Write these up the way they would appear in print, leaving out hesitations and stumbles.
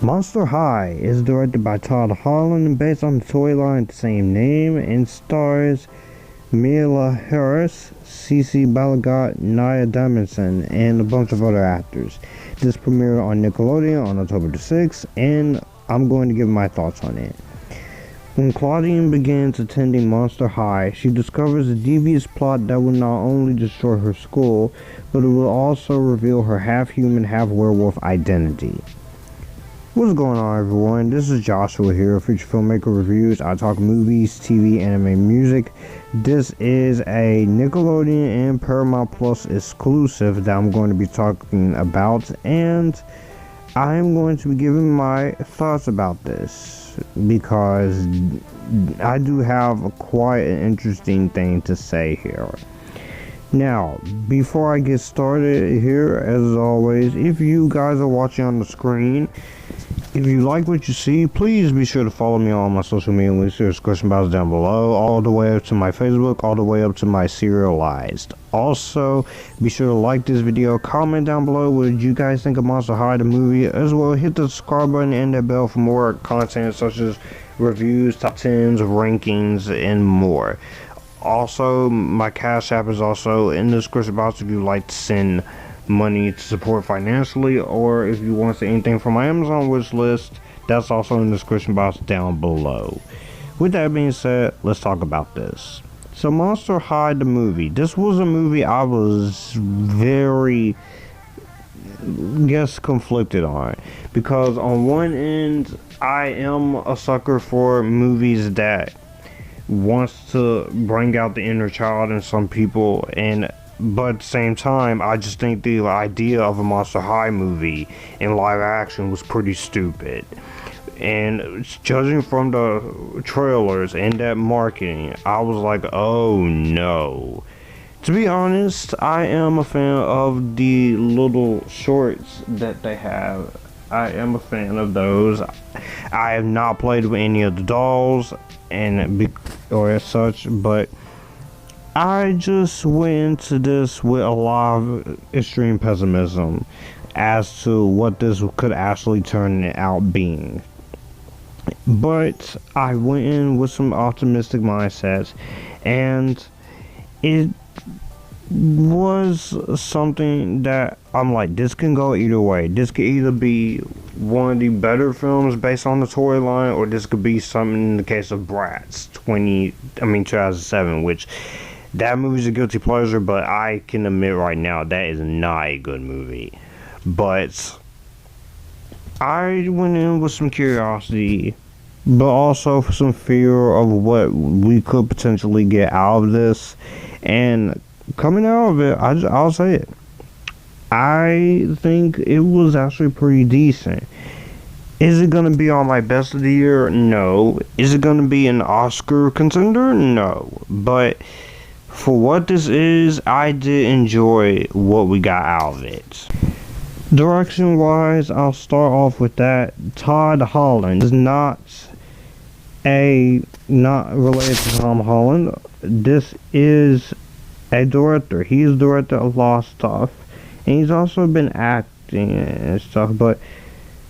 Monster High is directed by Todd Holland and based on the toy line of the same name and stars Miia Harris, Ceci Balagot, Nayah Damasen, and a bunch of other actors. This premiered on Nickelodeon on October the 6th, and I'm going to give my thoughts on it. When Clawdeen begins attending Monster High, she discovers a devious plot that will not only destroy her school, but it will also reveal her half-human, half-werewolf identity. What's going on, everyone? This is Joshua here, Future Filmmaker Reviews. I talk movies, TV, anime, music. This is a Nickelodeon and Paramount Plus exclusive that I'm going to be talking about, and I am going to be giving my thoughts about this because I do have quite an interesting thing to say here. Now, before I get started here, as always, if you guys are watching on the screen, if you like what you see, please be sure to follow me on my social media links in the description box down below, all the way up to my Facebook, all the way up to my serialized. Also, be sure to like this video, comment down below what you guys think of Monster High the movie, as well hit the subscribe button and that bell for more content such as reviews, top 10s, rankings, and more. Also, my Cash App is also in the description box if you'd like to send money to support financially, or if you want to see anything from my Amazon wish list, that's also in the description box down below. With that being said, let's talk about this. So Monster High the movie, this was a movie I was very conflicted on, because on one end I am a sucker for movies that wants to bring out the inner child in some people, but at the same time, I just think the idea of a Monster High movie in live action was pretty stupid. And judging from the trailers and that marketing, I was like, oh no. To be honest, I am a fan of the little shorts that they have. I am a fan of those. I have not played with any of the dolls or as such, but I just went into this with a lot of extreme pessimism as to what this could actually turn out being. But I went in with some optimistic mindsets, and it was something that I'm like, this can go either way. This could either be one of the better films based on the toy line, or this could be something in the case of Bratz 2007, which that movie's a guilty pleasure, but I can admit right now that is not a good movie. But I went in with some curiosity, but also for some fear of what we could potentially get out of this. And coming out of it, I'll say it, I think it was actually pretty decent. Is it going to be on my best of the year? No. Is it going to be an Oscar contender? No. But for what this is, I did enjoy what we got out of it. Direction wise, I'll start off with that. Todd Holland is not related to Tom Holland. This is a director. He's directed a lot of stuff, and he's also been acting and stuff, but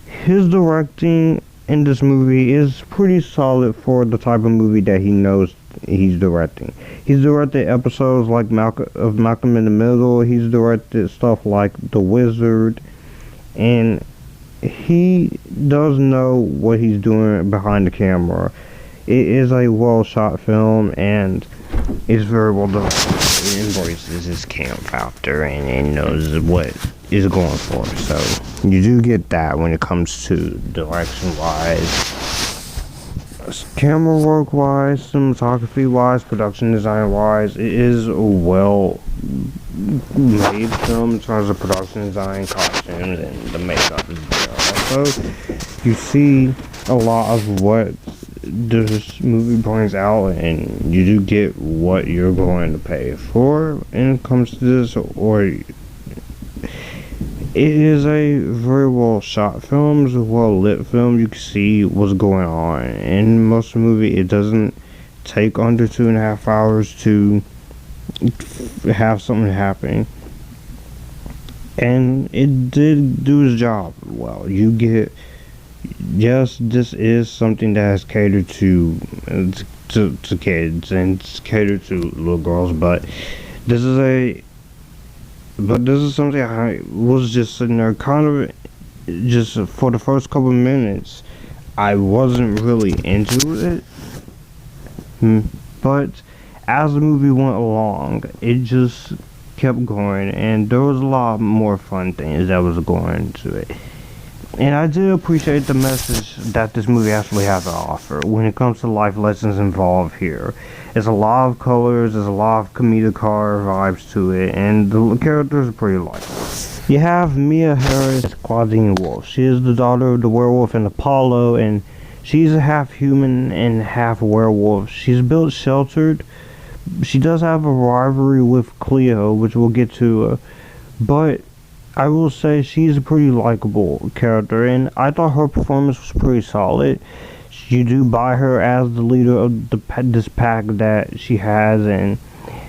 his directing in this movie is pretty solid for the type of movie that he knows he's directing. He's directed episodes like Malcolm in the Middle. He's directed stuff like The Wizard, and he does know what he's doing behind the camera. It is a well shot film, and it's very well done. It embraces his camp factor and knows what is going for. So you do get that when it comes to direction wise, camera work wise, cinematography wise, production design wise. It is a well made film in terms of production design, costumes, and the makeup is there. Also, you see a lot of what this movie brings out, and you do get what you're going to pay for when it comes to this. Or it is a very well shot film, it's a well lit film. You can see what's going on in most of the movie. It doesn't take under 2.5 hours to have something happen, and it did do its job well. You yes, this is something that is catered to kids and it's catered to little girls, but this is a this is something I was just sitting there kind of just for the first couple minutes. I wasn't really into it, but as the movie went along, it just kept going, and there was a lot more fun things that was going to it. And I do appreciate the message that this movie actually has to offer when it comes to life lessons involved here. There's a lot of colors, there's a lot of comedic horror vibes to it, and the characters are pretty likable. You have Miia Harris as Clawdeen Wolf. She is the daughter of the werewolf and Apollo, and she's a half human and half werewolf. She's built sheltered. She does have a rivalry with Cleo, which we'll get to, but I will say she's a pretty likable character, and I thought her performance was pretty solid. You do buy her as the leader of this pack that she has, and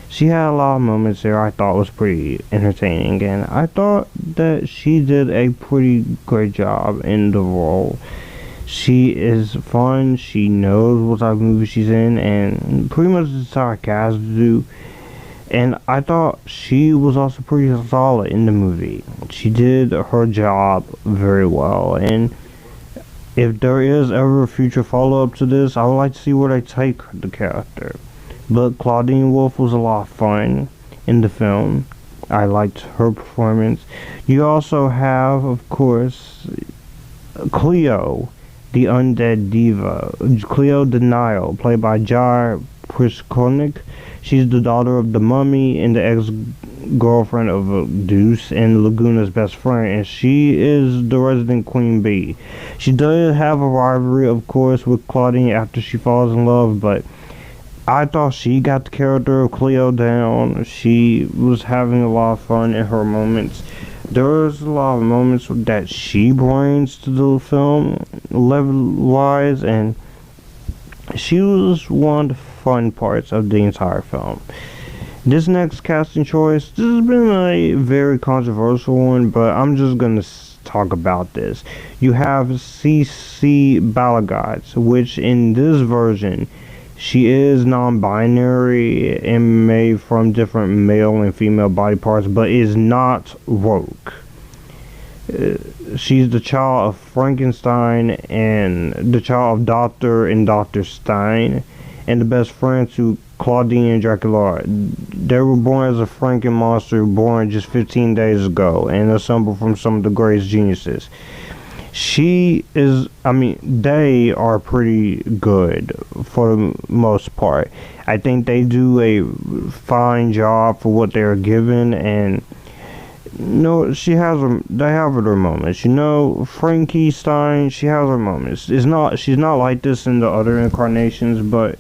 she had a lot of moments there I thought was pretty entertaining, and I thought that she did a pretty great job in the role. She is fun, she knows what type of movie she's in, and pretty much the sarcasm to do. And I thought she was also pretty solid in the movie. She did her job very well, and if there is ever a future follow-up to this, I would like to see where they take the character. But Clawdeen Wolf was a lot of fun in the film. I liked her performance. You also have, of course, Cleo, the undead diva. Cleo Denial, played by Prishkulnik. She's the daughter of the mummy and the ex-girlfriend of Deuce and Laguna's best friend, and she is the resident queen bee. She does have a rivalry, of course, with Clawdeen after she falls in love, but I thought she got the character of Cleo down. She was having a lot of fun in her moments. There's a lot of moments that she brings to the film, level-wise, and she was one of the fun parts of the entire film. This next casting choice, this has been a very controversial one, but I'm just gonna talk about this. You have Ceci Balagot, which in this version, she is non-binary and made from different male and female body parts, but is not woke. She's the child of Frankenstein and the child of Doctor and Dr. Stein, and the best friend to Clawdeen and Draculaura. They were born as a Franken monster, born just 15 days ago, and assembled from some of the greatest geniuses. They are pretty good for the most part. I think they do a fine job for what they're given, and they have her moments. Frankie Stein, she has her moments. She's not like this in the other incarnations, but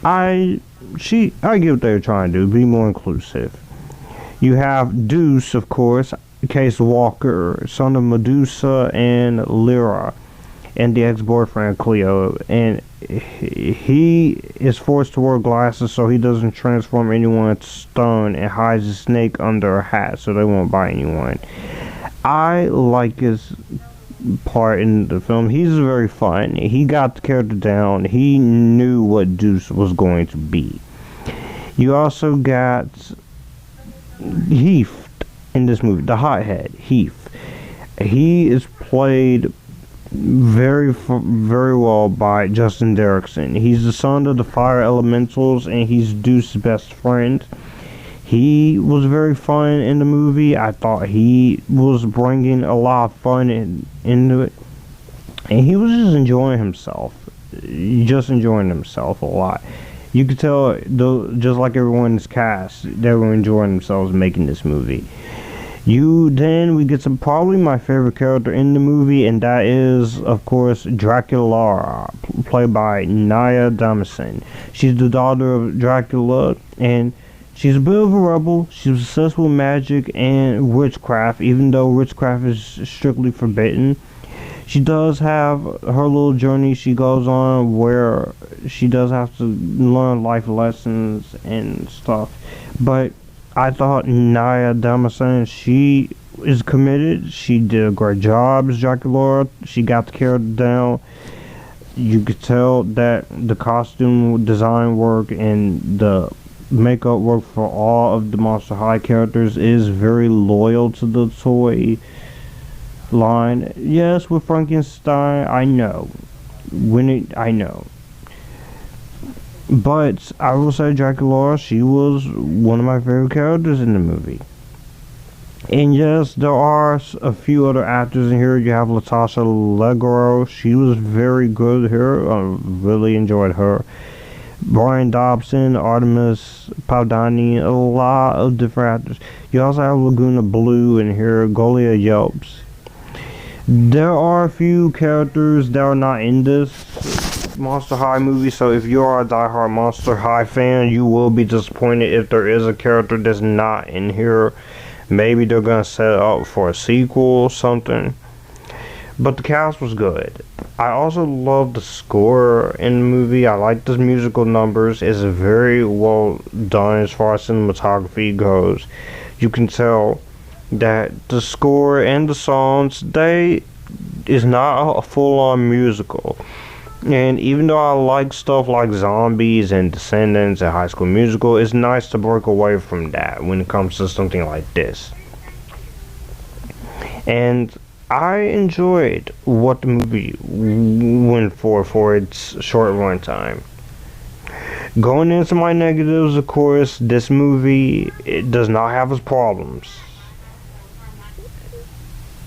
I get what they're trying to do, be more inclusive. You have Deuce, of course, Case Walker, son of Medusa and Lyra, and the ex-boyfriend Cleo, and he is forced to wear glasses so he doesn't transform anyone to stone, and hides a snake under a hat so they won't bite anyone. I like his part in the film. He's very fun. He got the character down. He knew what Deuce was going to be. You also got Heath in this movie, the hothead Heath. He is played very well by Justin Derickson. He's the son of the fire elementals, and he's Deuce's best friend. He was very fun in the movie. I thought he was bringing a lot of fun into it, and he was just enjoying himself a lot. You could tell, just like everyone in this cast, they were enjoying themselves making this movie. Then we get to probably my favorite character in the movie, and that is, of course, Draculaura, played by Nayah Damasen. She's the daughter of Dracula, and she's a bit of a rebel. She's obsessed with magic and witchcraft, even though witchcraft is strictly forbidden. She does have her little journey she goes on where she does have to learn life lessons and stuff, but I thought Nayah Damasen, she is committed. She did a great job as Draculaura. She got the character down. You could tell that the costume design work and the makeup work for all of the Monster High characters is very loyal to the toy line. Yes, with Frankenstein, I know. I know. But I will say Draculaura, she was one of my favorite characters in the movie. And yes, there are a few other actors in here. You have Natasha Leggero. She was very good here. I really enjoyed her. Brian Dobson, Artemis Pebdani, a lot of different actors. You also have Laguna Blue in here, Golia Yelps. There are a few characters that are not in this Monster High movie, so if you are a diehard Monster High fan, you will be disappointed if there is a character that's not in here. Maybe they're gonna set up for a sequel or something. But the cast was good. I also love the score in the movie. I like the musical numbers. It's very well done as far as cinematography goes. You can tell that the score and the songs, is not a full-on musical. And even though I like stuff like Zombies and Descendants and High School Musical, it's nice to break away from that when it comes to something like this. And I enjoyed what the movie went for its short runtime. Going into my negatives, of course, this movie, it does not have its problems.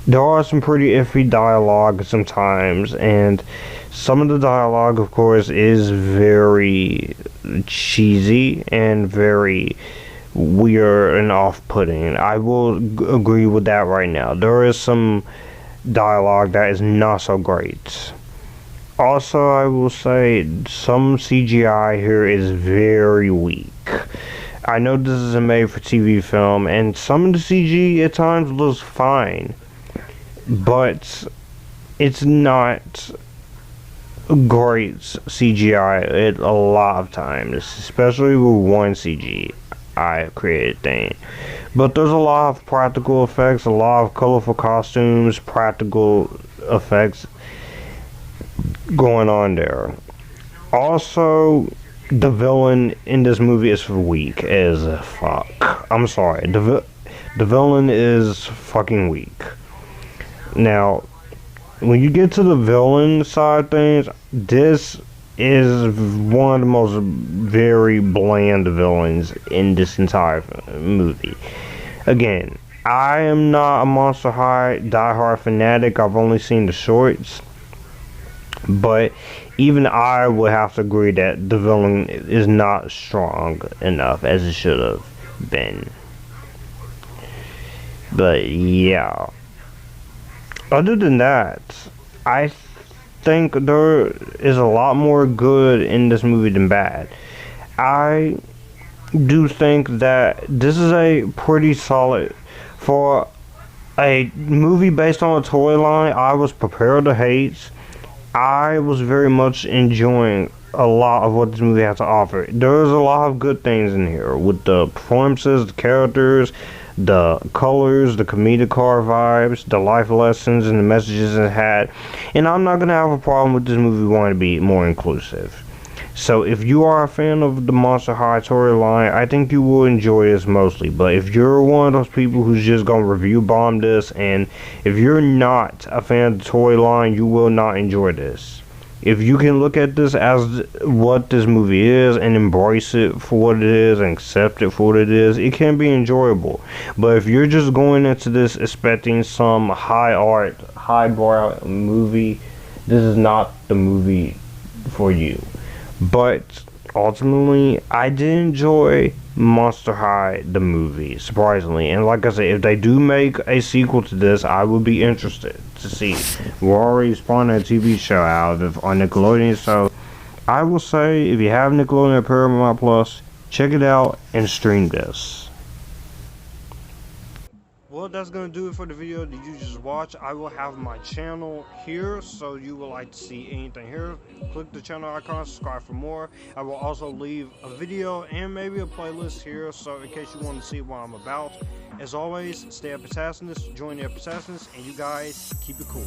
There are some pretty iffy dialogue sometimes, and some of the dialogue, of course, is very cheesy and very weird and off-putting. I will agree with that right now. There is some dialogue that is not so great. Also, I will say some CGI here is very weak. I know this is a made-for-TV film, and some of the CG at times looks fine, but it's not great CGI a lot of times, especially with one CGI created thing. But there's a lot of practical effects, a lot of colorful costumes, practical effects going on there. Also, the villain in this movie is weak as fuck. I'm sorry, the villain is fucking weak. Now, when you get to the villain side of things, this is one of the most very bland villains in this entire movie. Again, I am not a Monster High diehard fanatic. I've only seen the shorts. But even I would have to agree that the villain is not strong enough as it should have been. But yeah. Other than that, I think there is a lot more good in this movie than bad. I do think that this is a pretty solid, for a movie based on a toy line I was prepared to hate. I was very much enjoying a lot of what this movie has to offer. There's a lot of good things in here with the performances, the characters, the colors, the comedic car vibes, the life lessons, and the messages it had. And I'm not going to have a problem with this movie wanting to be more inclusive. So if you are a fan of the Monster High toy line, I think you will enjoy this mostly. But if you're one of those people who's just going to review bomb this, and if you're not a fan of the toy line, you will not enjoy this. If you can look at this as what this movie is and embrace it for what it is and accept it for what it is, it can be enjoyable. But if you're just going into this expecting some high art, highbrow movie, this is not the movie for you. But ultimately, I did enjoy Monster High, the movie, surprisingly. And like I said, if they do make a sequel to this, I would be interested to see. We're already spawning a TV show out of it on Nickelodeon, so I will say, if you have Nickelodeon or Paramount Plus, check it out and stream this. well, that's gonna do it for the video that you just watched. I will have my channel here, so you would like to see anything here, click the channel icon, subscribe for more. I will also leave a video and maybe a playlist here, so in case you want to see what I'm about. As always, stay up Assassinus, join the Assassinus, and you guys keep it cool.